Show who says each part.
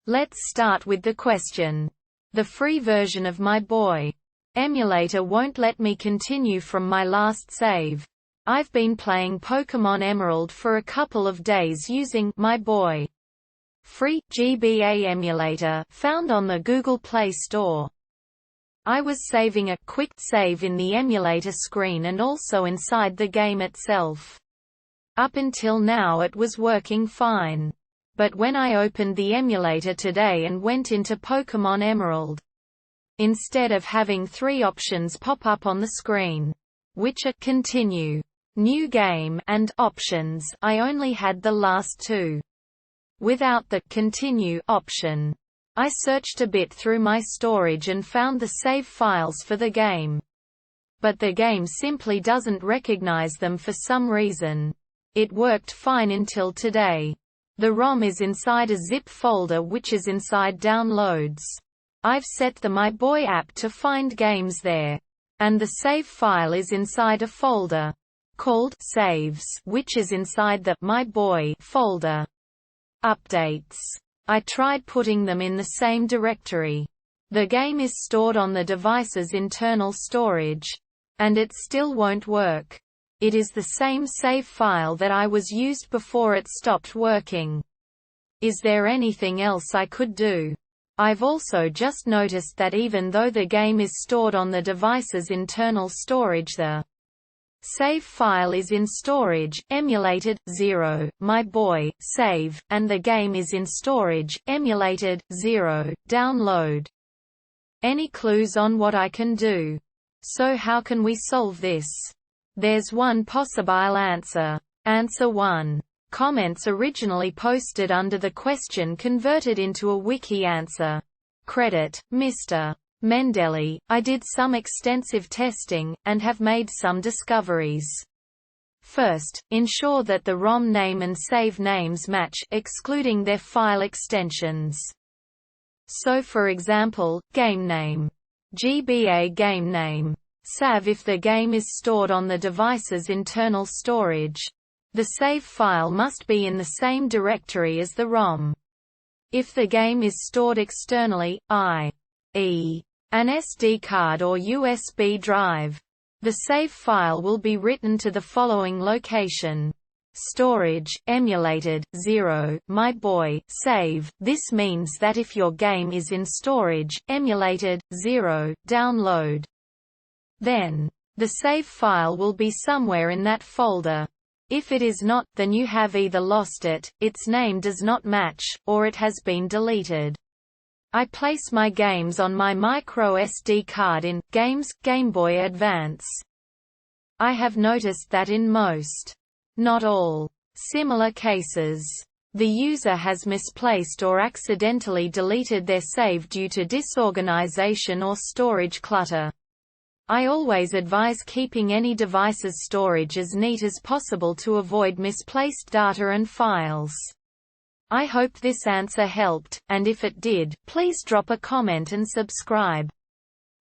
Speaker 1: Let's start with the question. The free version of My Boy emulator won't let me continue from my last save. I've been playing Pokemon Emerald for a couple of days using My Boy free GBA emulator found on the Google Play Store. I was saving a quick save in the emulator screen and also inside the game itself. Up until now it was working fine. But when I opened the emulator today and went into Pokemon Emerald, instead of having 3 options pop up on the screen, which are Continue, New Game, and Options, I only had the last 2. Without the Continue option, I searched a bit through my storage and found the save files for the game. But the game simply doesn't recognize them for some reason. It worked fine until today. The ROM is inside a zip folder which is inside Downloads. I've set the My Boy app to find games there. And the save file is inside a folder called Saves, which is inside the My Boy folder. Updates. I tried putting them in the same directory. The game is stored on the device's internal storage. And it still won't work. It is the same save file that I was used before it stopped working. Is there anything else I could do? I've also just noticed that even though the game is stored on the device's internal storage, the save file is in storage, emulated, 0, My Boy, save, and the game is in storage, emulated, 0, download. Any clues on what I can do? So how can we solve this? There's one possible answer. Answer 1. Comments originally posted under the question converted into a wiki answer. Credit, Mr. Mendeley. I did some extensive testing, and have made some discoveries. First, ensure that the ROM name and save names match, excluding their file extensions. So for example, game name. GBA game name. SAV if the game is stored on the device's internal storage. The save file must be in the same directory as the ROM. If the game is stored externally, i.e., an SD card or USB drive, the save file will be written to the following location. Storage, emulated, 0, My Boy, save. This means that if your game is in storage, emulated, 0, download. Then, the save file will be somewhere in that folder. If it is not, then you have either lost it, its name does not match, or it has been deleted. I place my games on my micro SD card in Games, Game Boy Advance. I have noticed that in most, not all, similar cases, the user has misplaced or accidentally deleted their save due to disorganization or storage clutter. I always advise keeping any device's storage as neat as possible to avoid misplaced data and files. I hope this answer helped, and if it did, please drop a comment and subscribe.